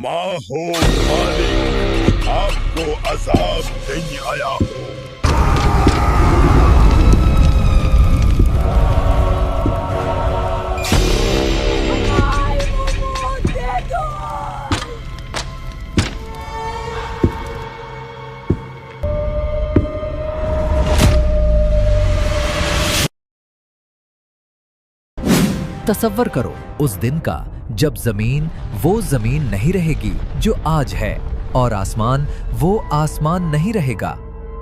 माँ हो मालिक, आपको अजाब नहीं आया हो। तसव्वुर करो उस दिन का जब जमीन वो जमीन नहीं रहेगी जो आज है, और आसमान वो आसमान नहीं रहेगा।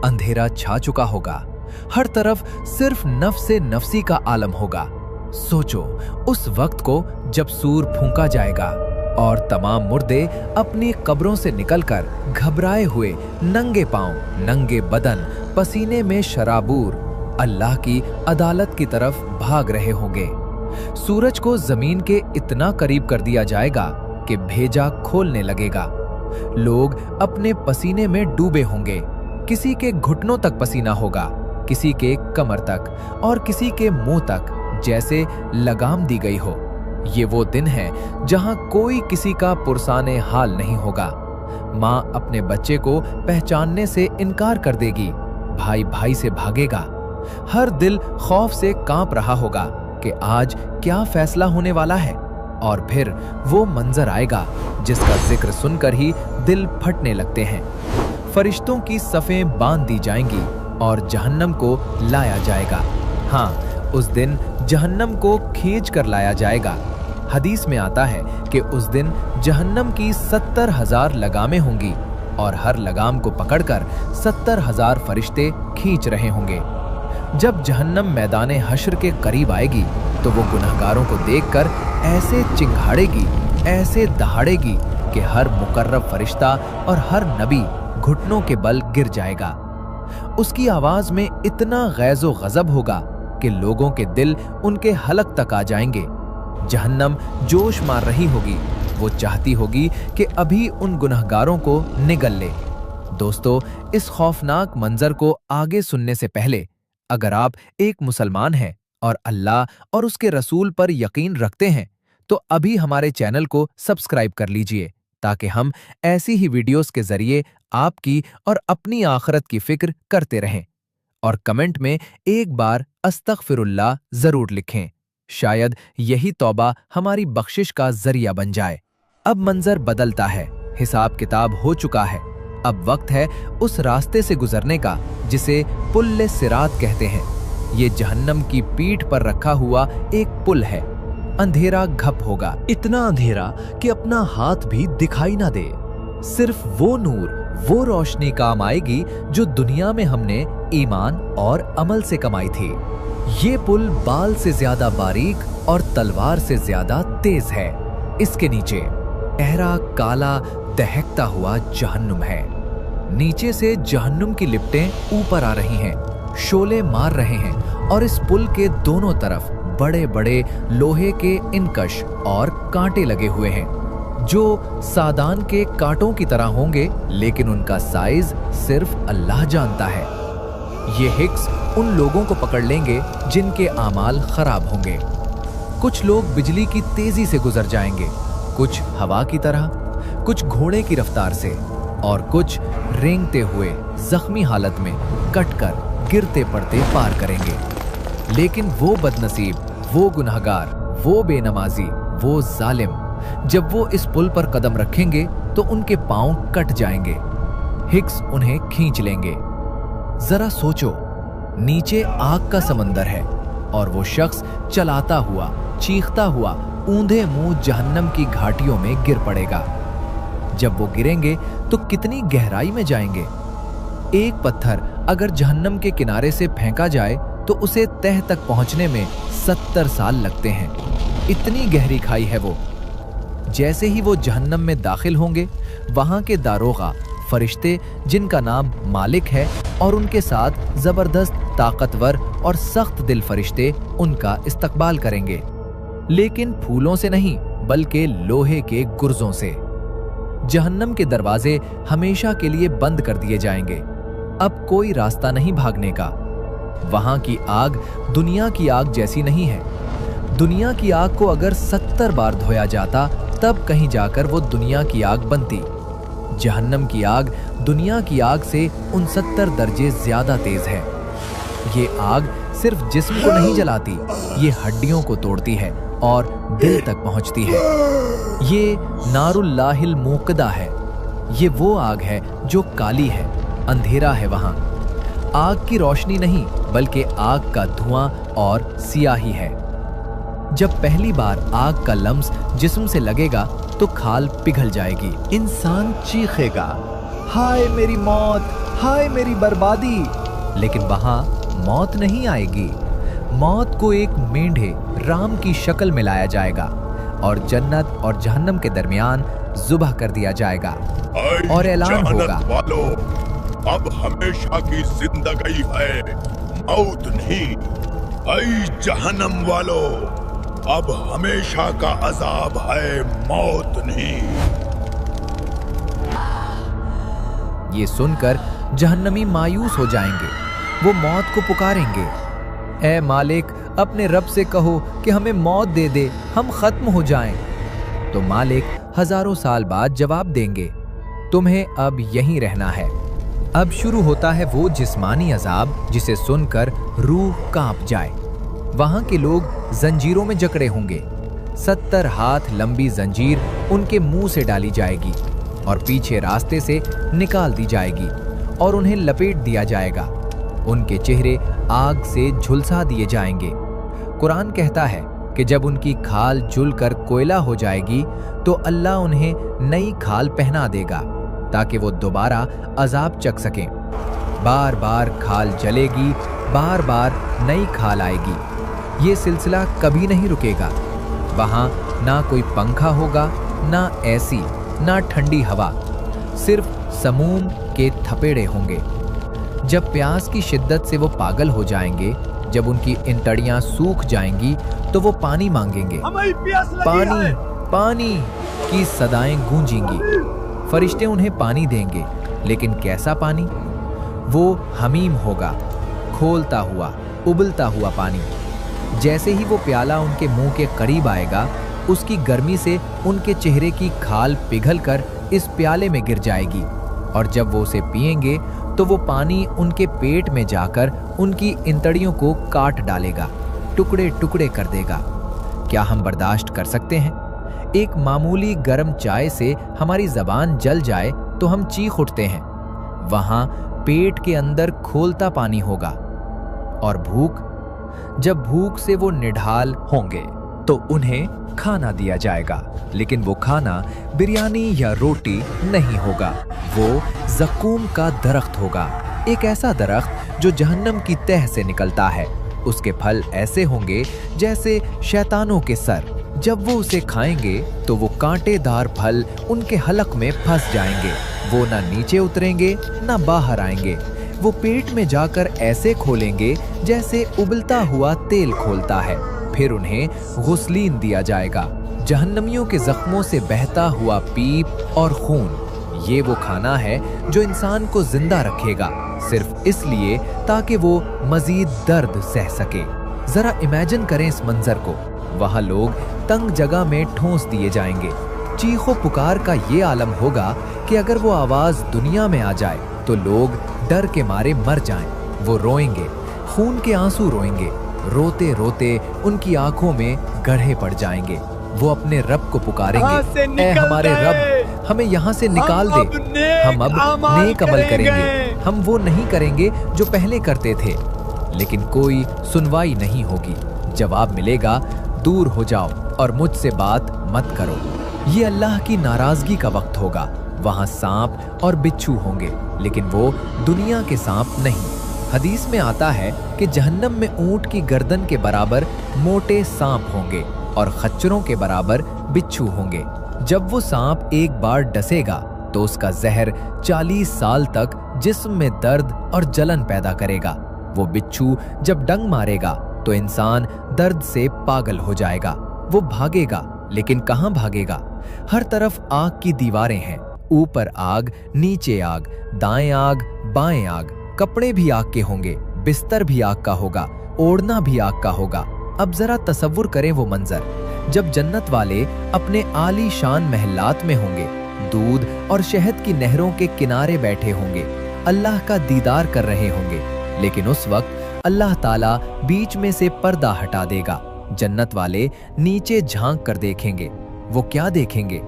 अंधेरा छा चुका होगा, हर तरफ सिर्फ नफ्से नफसी का आलम होगा। सोचो उस वक्त को जब सूर फूंका जाएगा और तमाम मुर्दे अपनी कब्रों से निकलकर घबराए हुए नंगे पांव, नंगे बदन, पसीने में शराबूर अल्लाह की अदालत की तरफ भाग रहे होंगे। सूरज को जमीन के इतना करीब कर दिया जाएगा कि भेजा खोलने लगेगा। लोग अपने पसीने में डूबे होंगे। किसी के घुटनों तक पसीना होगा, किसी के कमर तक और किसी के मुंह तक, जैसे लगाम दी गई हो। ये वो दिन है जहां कोई किसी का पुरसाने हाल नहीं होगा। मां अपने बच्चे को पहचानने से इनकार कर देगी, भाई भाई से भागेगा। हर दिल खौफ से कांप रहा होगा कि आज क्या फैसला होने वाला है। और फिर वो मंजर आएगा जिसका जिक्र सुनकर ही दिल फटने लगते हैं। फरिश्तों की सफ़ें बांध दी जाएंगी और जहन्नम को लाया जाएगा। हाँ, उस दिन जहन्नम को खींच कर लाया जाएगा। हदीस में आता है कि उस दिन जहन्नम की 70,000 लगामें होंगी और हर लगाम को पकड़कर 70,000 फरिश्ते खींच रहे होंगे। जब जहन्नम मैदाने हश्र के करीब आएगी तो वो गुनहगारों को देखकर ऐसे चिंघाड़ेगी, ऐसे दहाड़ेगी कि हर मुकर्रब फरिश्ता और हर नबी घुटनों के बल गिर जाएगा। उसकी आवाज में इतना गैज़ो गज़ब होगा कि लोगों के दिल उनके हलक तक आ जाएंगे। जहन्नम जोश मार रही होगी, वो चाहती होगी कि अभी उन गुनहगारों को निगल ले। दोस्तों, इस खौफनाक मंजर को आगे सुनने से पहले अगर आप एक मुसलमान हैं और अल्लाह और उसके रसूल पर यकीन रखते हैं तो अभी हमारे चैनल को सब्सक्राइब कर लीजिए, ताकि हम ऐसी ही वीडियोस के जरिए आपकी और अपनी आखिरत की फिक्र करते रहें। और कमेंट में एक बार अस्तगफिरुल्लाह जरूर लिखें। शायद यही तौबा हमारी बख्शिश का जरिया बन जाए। अब मंजर बदलता है, हिसाब किताब हो चुका है। अब वक्त है उस रास्ते से गुजरने का जिसे पुल सिरात कहते हैं। ये जहन्नम की पीठ पर रखा हुआ एक पुल है। अंधेरा घप होगा, इतना अंधेरा कि अपना हाथ भी दिखाई ना दे। सिर्फ वो नूर, वो रोशनी काम आएगी जो दुनिया में हमने ईमान और अमल से कमाई थी। ये पुल बाल से ज्यादा बारीक और तलवार से ज्यादा तेज है। इसके नीचे गहरा काला दहकता हुआ जहन्नुम है। नीचे से जहन्नुम की लिपटें ऊपर आ रही हैं, शोले मार रहे हैं और इस पुल के दोनों तरफ बड़े बड़े लोहे के इनकश और कांटे लगे हुए हैं, जो सादान के कांटों की तरह होंगे, लेकिन उनका साइज सिर्फ अल्लाह जानता है। ये हिक्स उन लोगों को पकड़ लेंगे जिनके आमाल खराब होंगे। कुछ लोग बिजली की तेजी से गुजर जाएंगे, कुछ हवा की तरह, कुछ घोड़े की रफ्तार से और कुछ रेंगते हुए जख्मी हालत में कटकर गिरते पड़ते पार करेंगे। लेकिन वो बदनसीब, वो गुनहगार, वो बेनमाजी, वो जालिम, जब वो इस पुल पर कदम रखेंगे तो उनके पांव कट जाएंगे। हिक्स उन्हें खींच लेंगे। जरा सोचो, नीचे आग का समंदर है और वो शख्स चलाता हुआ, चीखता हुआ ऊंधे मुंह जहन्नम की घाटियों में गिर पड़ेगा। जब वो गिरेंगे तो कितनी गहराई में जाएंगे। एक पत्थर अगर जहन्नम के किनारे से फेंका जाए तो उसे तह तक पहुंचने में 70 साल लगते हैं। इतनी गहरी खाई है वो। जैसे ही वो जहन्नम में दाखिल होंगे, वहां के दारोगा, फरिश्ते जिनका नाम मालिक है और उनके साथ जबरदस्त ताकतवर और सख्त दिल फरिश्ते उनका इस्तकबाल करेंगे, लेकिन फूलों से नहीं बल्कि लोहे के गुर्जों से। जहन्नम के दरवाजे हमेशा के लिए बंद कर दिए जाएंगे। अब कोई रास्ता नहीं भागने का। वहां की आग दुनिया की आग जैसी नहीं है। दुनिया की आग को अगर 70 बार धोया जाता तब कहीं जाकर वो दुनिया की आग बनती। जहन्नम की आग दुनिया की आग से 69 दर्जे ज्यादा तेज है। ये आग सिर्फ जिस्म को नहीं जलाती, ये हड्डियों को तोड़ती है और दिल तक पहुंचती है। ये नारुल्लाहिल मूक़दा है। ये वो आग है जो काली है, अंधेरा है वहां। आग की रोशनी नहीं बल्कि आग का धुआं और सियाही है। जब पहली बार आग का लम्स जिस्म से लगेगा तो खाल पिघल जाएगी। इंसान चीखेगा, हाय मेरी मौत, हाय मेरी बर्बादी। लेकिन वहां मौत नहीं आएगी। मौत को एक मेंढे राम की शक्ल में लाया जाएगा और जन्नत और जहन्नम के दरमियान जुबह कर दिया जाएगा और ऐलान होगा, वालों, अब हमेशा की जिंदगी है, मौत नहीं। ऐ जहन्नम वालों, अब हमेशा का अजाब है, मौत नहीं। ये सुनकर जहन्नमी मायूस हो जाएंगे। वो मौत को पुकारेंगे, ऐ मालिक, अपने रब से कहो कि हमें मौत दे दे, हम खत्म हो जाएं। तो मालिक हजारों साल बाद जवाब देंगे, तुम्हें अब यहीं रहना है। अब शुरू होता है वो जिस्मानी अजाब जिसे सुनकर रूह कांप जाए। वहां के लोग जंजीरों में जकड़े होंगे। 70 हाथ लंबी जंजीर उनके मुंह से डाली जाएगी और पीछे रास्ते से निकाल दी जाएगी और उन्हें लपेट दिया जाएगा। उनके चेहरे आग से झुलसा दिए जाएंगे। कुरान कहता है कि जब उनकी खाल जुलकर कोयला हो जाएगी तो अल्लाह उन्हें नई खाल पहना देगा ताकि वो दोबारा अजाब चख सकें। बार बार खाल जलेगी, बार बार नई खाल आएगी। ये सिलसिला कभी नहीं रुकेगा। वहां ना कोई पंखा होगा, ना एसी, ना ठंडी हवा, सिर्फ समूम के थपेड़े होंगे। जब प्यास की शिद्दत से वो पागल हो जाएंगे, जब उनकी इंतड़ियां सूख जाएंगी तो वो पानी मांगेंगे। पानी पानी की सदाएं गूंजेंगी। फरिश्ते उन्हें पानी देंगे, लेकिन कैसा पानी? वो हमीम होगा, खोलता हुआ, उबलता हुआ पानी। जैसे ही वो प्याला उनके मुंह के करीब आएगा, उसकी गर्मी से उनके चेहरे की खाल पिघलकर इस प्याले में गिर जाएगी और जब वो उसे पिएंगे तो वो पानी उनके पेट में जाकर उनकी इंतड़ियों को काट डालेगा, टुकड़े टुकड़े कर देगा। क्या हम बर्दाश्त कर सकते हैं? एक मामूली गर्म चाय से हमारी जबान जल जाए तो हम चीख उठते हैं। वहां पेट के अंदर खोलता पानी होगा। और भूख, जब भूख से वो निढाल होंगे तो उन्हें खाना दिया जाएगा, लेकिन वो खाना बिरयानी या रोटी नहीं होगा। वो ज़क़ूम का दरख्त होगा, एक ऐसा दरख्त जो जहन्नम की तह से निकलता है। उसके फल ऐसे होंगे जैसे शैतानों के सर। जब वो उसे खाएंगे तो वो कांटेदार फल उनके हलक में फंस जाएंगे। वो ना नीचे उतरेंगे ना बाहर आएंगे। वो पेट में जाकर ऐसे खोलेंगे जैसे उबलता हुआ तेल खोलता है। फिर उन्हें गुस्लीन दिया जाएगा, जहन्नमियों के जख्मों से बहता हुआ पीप और खून। ये वो खाना है जो इंसान को जिंदा रखेगा, सिर्फ इसलिए ताकि वो मजीद दर्द सह सके। जरा इमेजिन करें इस मंजर को। वहां लोग तंग जगह में ठोंस दिए जाएंगे। चीखो पुकार का ये आलम होगा कि अगर वो आवाज दुनिया में आ जाए तो लोग डर के मारे मर जाएं। वो रोएंगे, खून के आंसू रोएंगे। रोते रोते उनकी आंखों में गड्ढे पड़ जाएंगे। वो अपने रब को पुकारेंगे, ऐ हमारे रब, हमें यहाँ से निकाल दे। हम अब नेक अमल करेंगे। हम वो नहीं करेंगे जो पहले करते थे। लेकिन कोई सुनवाई नहीं होगी। जवाब मिलेगा, दूर हो जाओ और मुझसे बात मत करो। ये अल्लाह की नाराजगी का वक्त होगा। वहां सांप और बिच्छू होंगे, लेकिन वो दुनिया के सांप नहीं। हदीस में आता है कि जहन्नम में ऊंट की गर्दन के बराबर मोटे सांप होंगे और खच्चरों के बराबर बिच्छू होंगे। जब वो सांप एक बार डसेगा तो उसका जहर 40 साल तक जिस्म में दर्द और जलन पैदा करेगा। वो बिच्छू जब डंग मारेगा तो इंसान दर्द से पागल हो जाएगा। वो भागेगा, लेकिन कहां भागेगा? हर तरफ आग की दीवारें हैं। ऊपर आग, नीचे आग, दाएं आग, बाएं आग। कपड़े भी आग के होंगे, बिस्तर भी आग का होगा, ओढ़ना भी आग का होगा। अब जरा तसव्वुर करें वो मंजर। जब जन्नत वाले अपने आलीशान महलात में होंगे, दूध और शहद की नहरों के किनारे बैठे होंगे, अल्लाह का दीदार कर रहे होंगे। लेकिन उस वक्त अल्लाह ताला बीच में से पर्दा हटा देगा। जन्नत वाले नीचे झांक कर देखेंगे। वो क्या देखेंगे?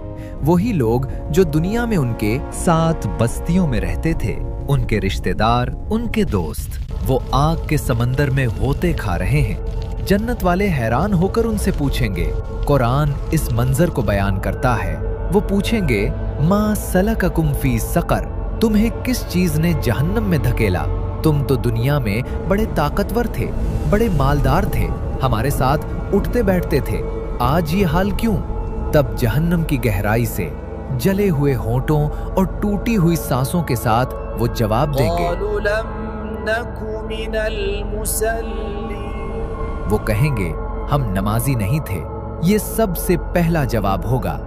वही लोग जो दुनिया में उनके साथ बस्तियों में रहते थे, उनके रिश्तेदार, उनके दोस्त, वो आग के समंदर में गोते खा रहे हैं। जन्नत वाले हैरान होकर उनसे पूछेंगे। कुरान इस मंजर को बयान करता है। वो पूछेंगे, मा सलककुम फी सकर, तुम्हें किस चीज ने जहन्नम में धकेला? तुम तो दुनिया में बड़े ताकतवर थे, बड़े मालदार थे, हमारे साथ उठते बैठते थे, आज ये हाल क्यों? तब जहन्नम की गहराई से जले हुए होंठों और टूटी हुई सांसों के साथ वो जवाब देंगे। वो कहेंगे, हम नमाजी नहीं थे। ये सबसे पहला जवाब होगा।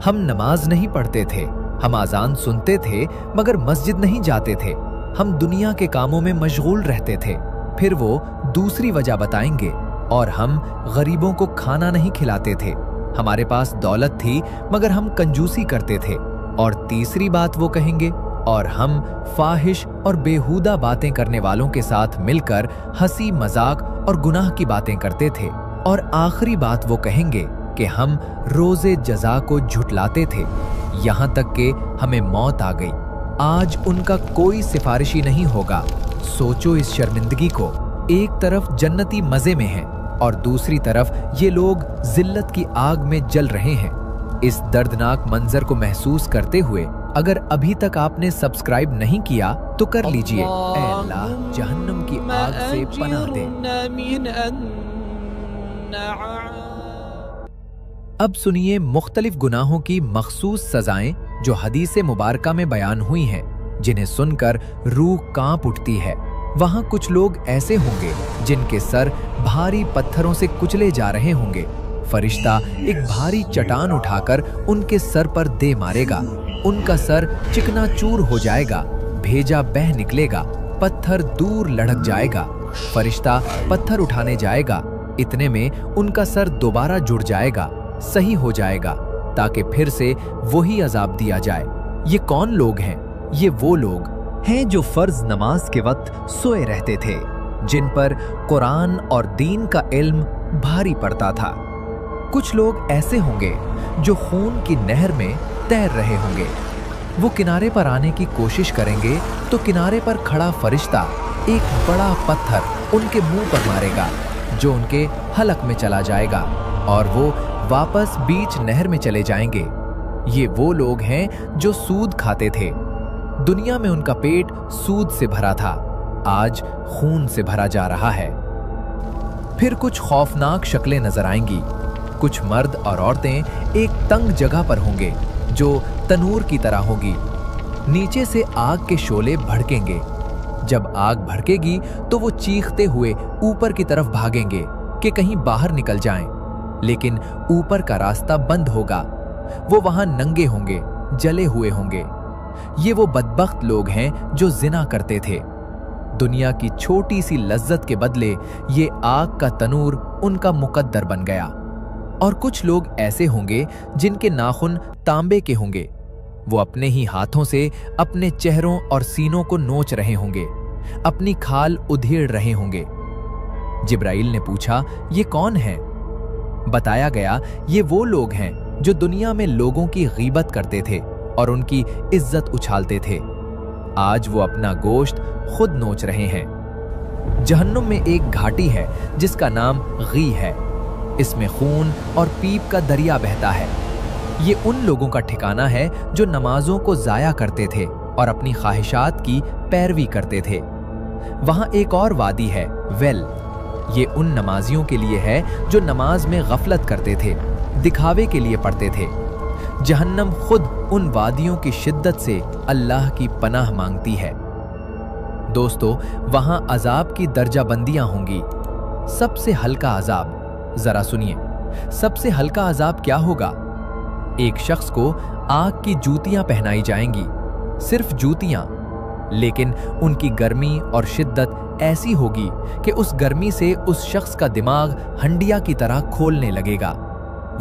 हम नमाज नहीं पढ़ते थे, हम आजान सुनते थे मगर मस्जिद नहीं जाते थे, हम दुनिया के कामों में मशगूल रहते थे। फिर वो दूसरी वजह बताएंगे, और हम गरीबों को खाना नहीं खिलाते थे, हमारे पास दौलत थी मगर हम कंजूसी करते थे। और तीसरी बात वो कहेंगे, और हम फाहिश और बेहुदा बातें करने वालों के साथ मिलकर हंसी मजाक और गुनाह की बातें करते थे। और आखिरी बात वो कहेंगे कि हम रोजे जजा को झुटलाते थे, यहाँ तक कि हमें मौत आ गई। आज उनका कोई सिफारिशी नहीं होगा। सोचो इस शर्मिंदगी को। एक तरफ जन्नती मजे में हैं और दूसरी तरफ ये लोग जिल्लत की आग में जल रहे हैं। इस दर्दनाक मंजर को महसूस करते हुए अगर अभी तक आपने सब्सक्राइब नहीं किया तो कर लीजिए। ऐ अल्लाह, जहन्नम की आग से पनाह दे। अब सुनिए मुख्तलिफ गुनाहों की मखसूस सजाएं जो हदीसे मुबारका में बयान हुई हैं, जिन्हें सुनकर रूह कांप उठती है। वहां कुछ लोग ऐसे होंगे जिनके सर भारी पत्थरों से कुचले जा रहे होंगे। फरिश्ता एक भारी चट्टान उठाकर उनके सर पर दे मारेगा। उनका सर चिकनाचूर हो जाएगा, भेजा बह निकलेगा, पत्थर दूर लढ़क जाएगा। फरिश्ता पत्थर उठाने जाएगा, इतने में उनका सर दोबारा जुड़ जाएगा, सही हो जाएगा, ताकि फिर से वही अजाब दिया जाए। ये कौन लोग हैं? ये वो लोग हैं जो फर्ज नमाज के वक्त सोए रहते थे, जिन पर कुरान और दीन का इल्म भारी पड़ता था। कुछ लोग ऐसे होंगे जो खून की नहर में तैर रहे होंगे। वो किनारे पर आने की कोशिश करेंगे तो किनारे पर खड़ा फरिश्ता एक बड़ा पत्थर उनके मुंह पर मारेगा, जो उनके हलक में चला जाएगा और वो वापस बीच नहर में चले जाएंगे। ये वो लोग हैं जो सूद खाते थे। दुनिया में उनका पेट सूद से भरा था, आज खून से भरा जा रहा है। फिर कुछ खौफनाक शक्लें नजर आएंगी। कुछ मर्द और औरतें एक तंग जगह पर होंगे जो तनूर की तरह होगी। नीचे से आग के शोले भड़केंगे। जब आग भड़केगी तो वो चीखते हुए ऊपर की तरफ भागेंगे कि कहीं बाहर निकल जाएं, लेकिन ऊपर का रास्ता बंद होगा। वो वहां नंगे होंगे, जले हुए होंगे। ये वो बदबख्त लोग हैं जो जिना करते थे। दुनिया की छोटी सी लज्जत के बदले ये आग का तनूर उनका मुकद्दर बन गया। और कुछ लोग ऐसे होंगे जिनके नाखून तांबे के होंगे। वो अपने ही हाथों से अपने चेहरों और सीनों को नोच रहे होंगे, अपनी खाल उधेड़ रहे होंगे। जिब्राइल ने पूछा, ये कौन है? बताया गया, ये वो लोग हैं जो दुनिया में लोगों की गीबत करते थे और उनकी इज्जत उछालते थे। आज वो अपना गोश्त खुद नोच रहे हैं। जहन्नुम में एक घाटी है जिसका नाम गी है। इसमें खून और पीप का दरिया बहता है। ये उन लोगों का ठिकाना है जो नमाजों को जाया करते थे और अपनी ख्वाहिशात की पैरवी करते थे। वहां एक और वादी है, वेल। ये उन नमाजियों के लिए है जो नमाज में गफलत करते थे, दिखावे के लिए पढ़ते थे। जहन्नम खुद उन वादियों की शिद्दत से अल्लाह की पनाह मांगती है। दोस्तों, वहां अजाब की दर्जाबंदियां होंगी। सबसे हल्का अजाब, जरा सुनिए, सबसे हल्का अजाब क्या होगा? एक शख्स को आग की जूतियां पहनाई जाएंगी, सिर्फ जूतियां, लेकिन उनकी गर्मी और शिद्दत ऐसी होगी कि उस गर्मी से उस शख्स का दिमाग हंडिया की तरह खोलने लगेगा।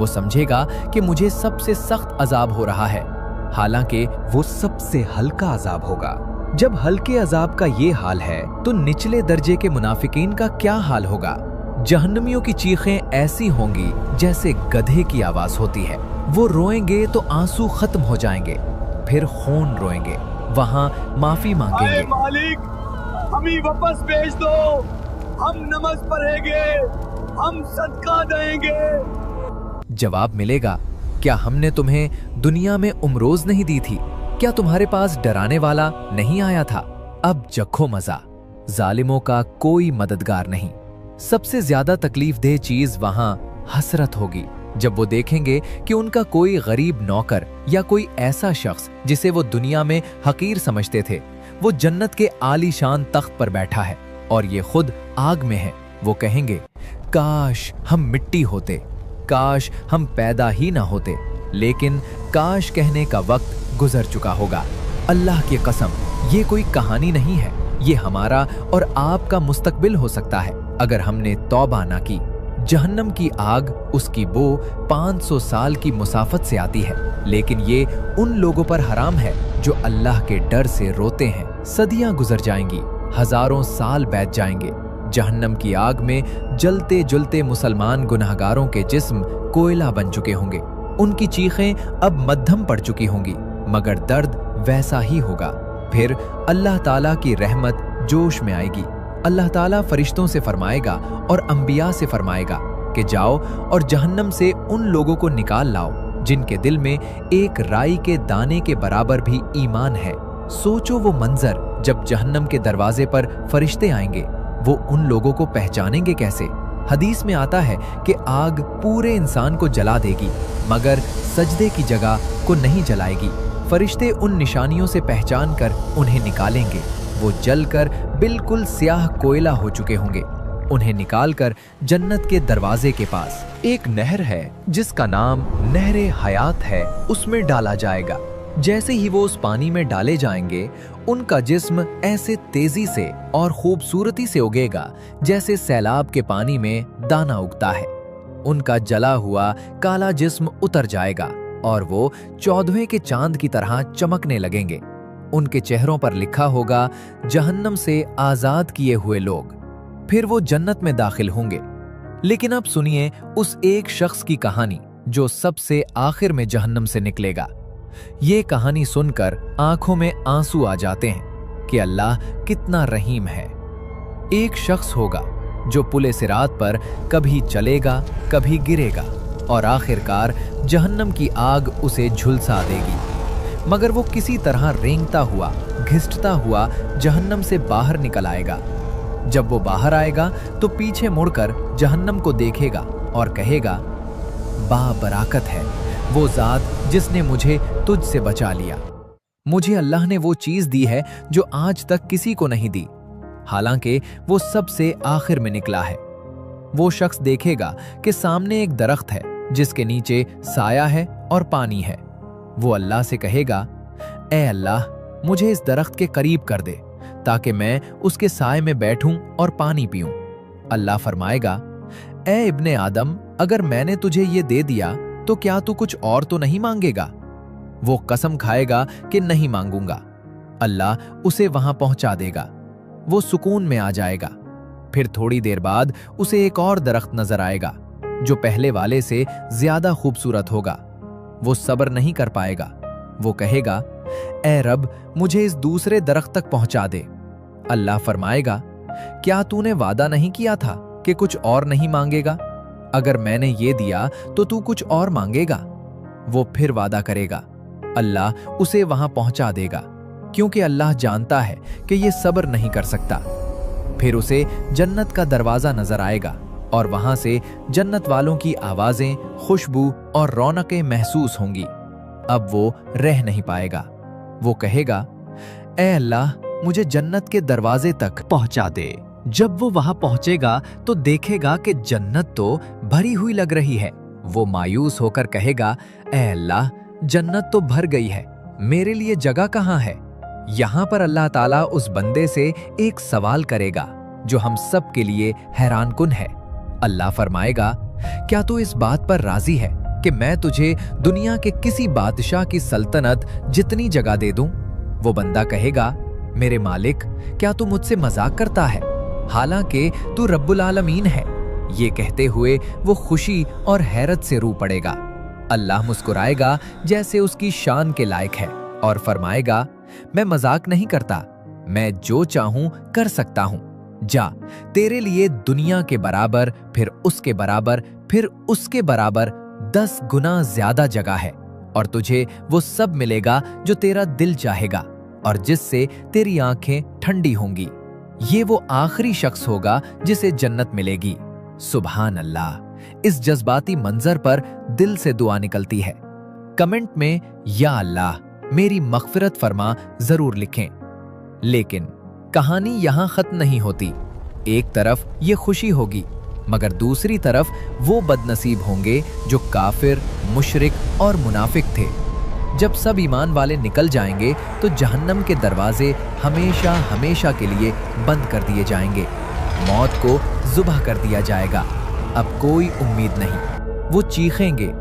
वो समझेगा कि मुझे सबसे सख्त अजाब हो रहा है, हालांकि वो सबसे हल्का अजाब होगा। जब हल्के अजाब का ये हाल है तो निचले दर्जे के मुनाफिकीन का क्या हाल होगा? जहन्नमियों की चीखें ऐसी होंगी जैसे गधे की आवाज होती है। वो रोएंगे तो आंसू खत्म हो जाएंगे, फिर खून रोएंगे, वहां माफी मांगेंगे। मालिक, हमें वापस भेज दो, हम नमाज पढ़ेंगे, हम सदका देंगे। जवाब मिलेगा, क्या हमने तुम्हें दुनिया में उम्रोज नहीं दी थी? क्या तुम्हारे पास डराने वाला नहीं आया था? अब चखो मजा। जालिमों का कोई मददगार नहीं। सबसे ज्यादा तकलीफ देह चीज वहां हसरत होगी, जब वो देखेंगे कि उनका कोई गरीब नौकर या कोई ऐसा शख्स जिसे वो दुनिया में हकीर समझते थे, वो जन्नत के आलीशान तख्त पर बैठा है और ये खुद आग में है। वो कहेंगे, काश हम मिट्टी होते, काश हम पैदा ही ना होते। लेकिन काश कहने का वक्त गुजर चुका होगा। अल्लाह की कसम, ये कोई कहानी नहीं है, ये हमारा और आपका मुस्तकबिल हो सकता है अगर हमने तौबा ना की। जहन्नम की आग, उसकी बो 500 साल की मुसाफत से आती है, लेकिन ये उन लोगों पर हराम है जो अल्लाह के डर से रोते हैं। सदियां गुजर जाएंगी, हजारों साल बीत जाएंगे। जहन्नम की आग में जलते जलते मुसलमान गुनहगारों के जिस्म कोयला बन चुके होंगे। उनकी चीखें अब मध्यम पड़ चुकी होंगी, मगर दर्द वैसा ही होगा। फिर अल्लाह ताला की रहमत जोश में आएगी। अल्लाह ताला फरिश्तों से फरमाएगा और अंबिया से फरमाएगा कि जाओ और जहन्नम से उन लोगों को निकाल लाओ जिनके दिल में एक राई के दाने के बराबर भी ईमान है। सोचो वो मंजर जब जहन्नम के दरवाजे पर फरिश्ते आएंगे, वो उन लोगों को पहचानेंगे कैसे? हदीस में आता है कि आग पूरे इंसान को जला देगी, मगर सजदे की जगह को नहीं जलाएगी। फरिश्ते उन निशानियों से पहचान कर उन्हें निकालेंगे। वो जलकर बिल्कुल स्याह कोयला हो चुके होंगे। उन्हें निकालकर जन्नत के दरवाजे के पास एक नहर है जिसका नाम नहरे हयात है, उसमें डाला जाएगा। जैसे ही वो उस पानी में डाले जाएंगे, उनका जिस्म ऐसे तेजी से और खूबसूरती से उगेगा जैसे सैलाब के पानी में दाना उगता है। उनका जला हुआ काला जिस्म उतर जाएगा और वो 14वें के चांद की तरह चमकने लगेंगे। उनके चेहरों पर लिखा होगा, जहन्नम से आजाद किए हुए लोग। फिर वो जन्नत में दाखिल होंगे। लेकिन अब सुनिए उस एक शख्स की कहानी जो सबसे आखिर में जहन्नम से निकलेगा। ये कहानी सुनकर आंखों में आंसू आ जाते हैं कि अल्लाह कितना रहीम है। एक शख्स होगा जो पुले सिरात पर कभी चलेगा, कभी गिरेगा और आखिरकार जहन्नम की आग उसे झुलसा देगी। मगर वो किसी तरह रेंगता हुआ, घिसटता हुआ जहन्नम से बाहर निकल आएगा। जब वो बाहर आएगा तो पीछे मुड़कर जहन्नम को देखेगा और कहेगा, बाबरकत है वो जात जिसने मुझे तुझसे बचा लिया। मुझे अल्लाह ने वो चीज दी है जो आज तक किसी को नहीं दी, हालांकि वो सबसे आखिर में निकला है। वो शख्स देखेगा कि सामने एक दरख्त है जिसके नीचे साया है और पानी है। वो अल्लाह से कहेगा, ए अल्लाह, मुझे इस दरख्त के करीब कर दे ताकि मैं उसके साए में बैठूं और पानी पीऊं। अल्लाह फरमाएगा, ए इब्ने आदम, अगर मैंने तुझे ये दे दिया तो क्या तू कुछ और तो नहीं मांगेगा? वो कसम खाएगा कि नहीं मांगूंगा। अल्लाह उसे वहां पहुंचा देगा। वो सुकून में आ जाएगा। फिर थोड़ी देर बाद उसे एक और दरख्त नजर आएगा जो पहले वाले से ज्यादा खूबसूरत होगा। वो सब्र नहीं कर पाएगा। वो कहेगा, ए रब, मुझे इस दूसरे दरख्त तक पहुंचा दे। अल्लाह फरमाएगा, क्या तूने वादा नहीं किया था कि कुछ और नहीं मांगेगा? अगर मैंने ये दिया तो तू कुछ और मांगेगा। वो फिर वादा करेगा। अल्लाह उसे वहां पहुंचा देगा, क्योंकि अल्लाह जानता है कि ये सब्र नहीं कर सकता। फिर उसे जन्नत का दरवाजा नजर आएगा और वहां से जन्नत वालों की आवाजें, खुशबू और रौनकें महसूस होंगी। अब वो रह नहीं पाएगा। वो कहेगा, ए अल्लाह, मुझे जन्नत के दरवाजे तक पहुंचा दे। जब वो वहां पहुंचेगा तो देखेगा कि जन्नत तो भरी हुई लग रही है। वो मायूस होकर कहेगा, ए अल्लाह, जन्नत तो भर गई है, मेरे लिए जगह कहाँ है? यहां पर अल्लाह ताला उस बंदे से एक सवाल करेगा जो हम सब के लिए हैरान कुन है। अल्लाह फरमाएगा, क्या तू इस बात पर राजी है कि मैं तुझे दुनिया के किसी बादशाह की सल्तनत जितनी जगह दे दूं? वो बंदा कहेगा, मेरे मालिक, क्या तू मुझसे मजाक करता है? हालांकि तू रब्बुल आलमीन है। ये कहते हुए वो खुशी और हैरत से रू पड़ेगा। अल्लाह मुस्कुराएगा जैसे उसकी शान के लायक है और फरमाएगा, मैं मजाक नहीं करता, मैं जो चाहूं कर सकता हूं। जा, तेरे लिए दुनिया के बराबर, फिर उसके बराबर, फिर उसके बराबर 10 गुना ज्यादा जगह है और तुझे वो सब मिलेगा जो तेरा दिल चाहेगा और जिससे तेरी आंखें ठंडी होंगी। ये वो आखिरी शख्स होगा जिसे जन्नत मिलेगी। सुभान अल्लाह। इस जज्बाती मंजर पर दिल से दुआ निकलती है। कमेंट में या अल्लाह मेरी मग़फ़िरत फरमा जरूर लिखें। लेकिन कहानी यहां खत्म नहीं होती। एक तरफ ये खुशी होगी, मगर दूसरी तरफ वो बदनसीब होंगे जो काफिर, मुशरिक और मुनाफिक थे। जब सब ईमान वाले निकल जाएंगे तो जहन्नम के दरवाजे हमेशा हमेशा के लिए बंद कर दिए जाएंगे। मौत को ज़ुबह कर दिया जाएगा। अब कोई उम्मीद नहीं। वो चीखेंगे,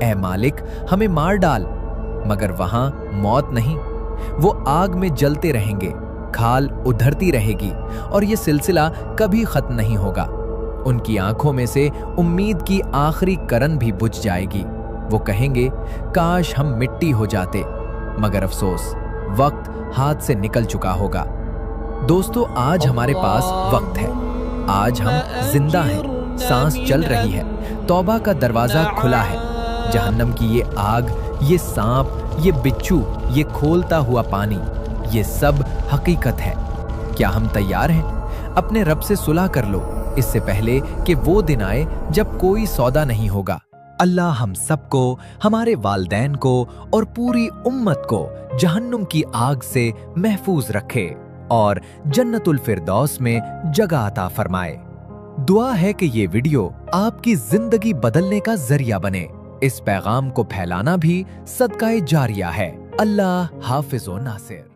ऐ मालिक हमें मार डाल, मगर वहां मौत नहीं। वो आग में जलते रहेंगे, खाल उधरती रहेगी और ये सिलसिला कभी खत्म नहीं होगा। उनकी आंखों में से उम्मीद की आखिरी करन भी बुझ जाएगी। वो कहेंगे, काश हम मिट्टी हो जाते, मगर अफसोस वक्त हाथ से निकल चुका होगा। दोस्तों, आज हमारे पास वक्त है। आज हम जिंदा हैं, सांस चल रही है, तौबा का दरवाजा खुला है। जहन्नम की ये आग, ये सांप, ये बिच्छू, ये खोलता हुआ पानी, ये सब हकीकत है। क्या हम तैयार हैं? अपने रब से सुलह कर लो इससे पहले कि वो दिन आए जब कोई सौदा नहीं होगा। अल्लाह हम सबको, हमारे वालदैन को और पूरी उम्मत को जहन्नुम की आग से महफूज रखे और जन्नतुल फिरदौस में जगह अता फरमाए। दुआ है कि ये वीडियो आपकी जिंदगी बदलने का जरिया बने। इस पैगाम को फैलाना भी सदका जारिया है। अल्लाह हाफिज़ो नासिर।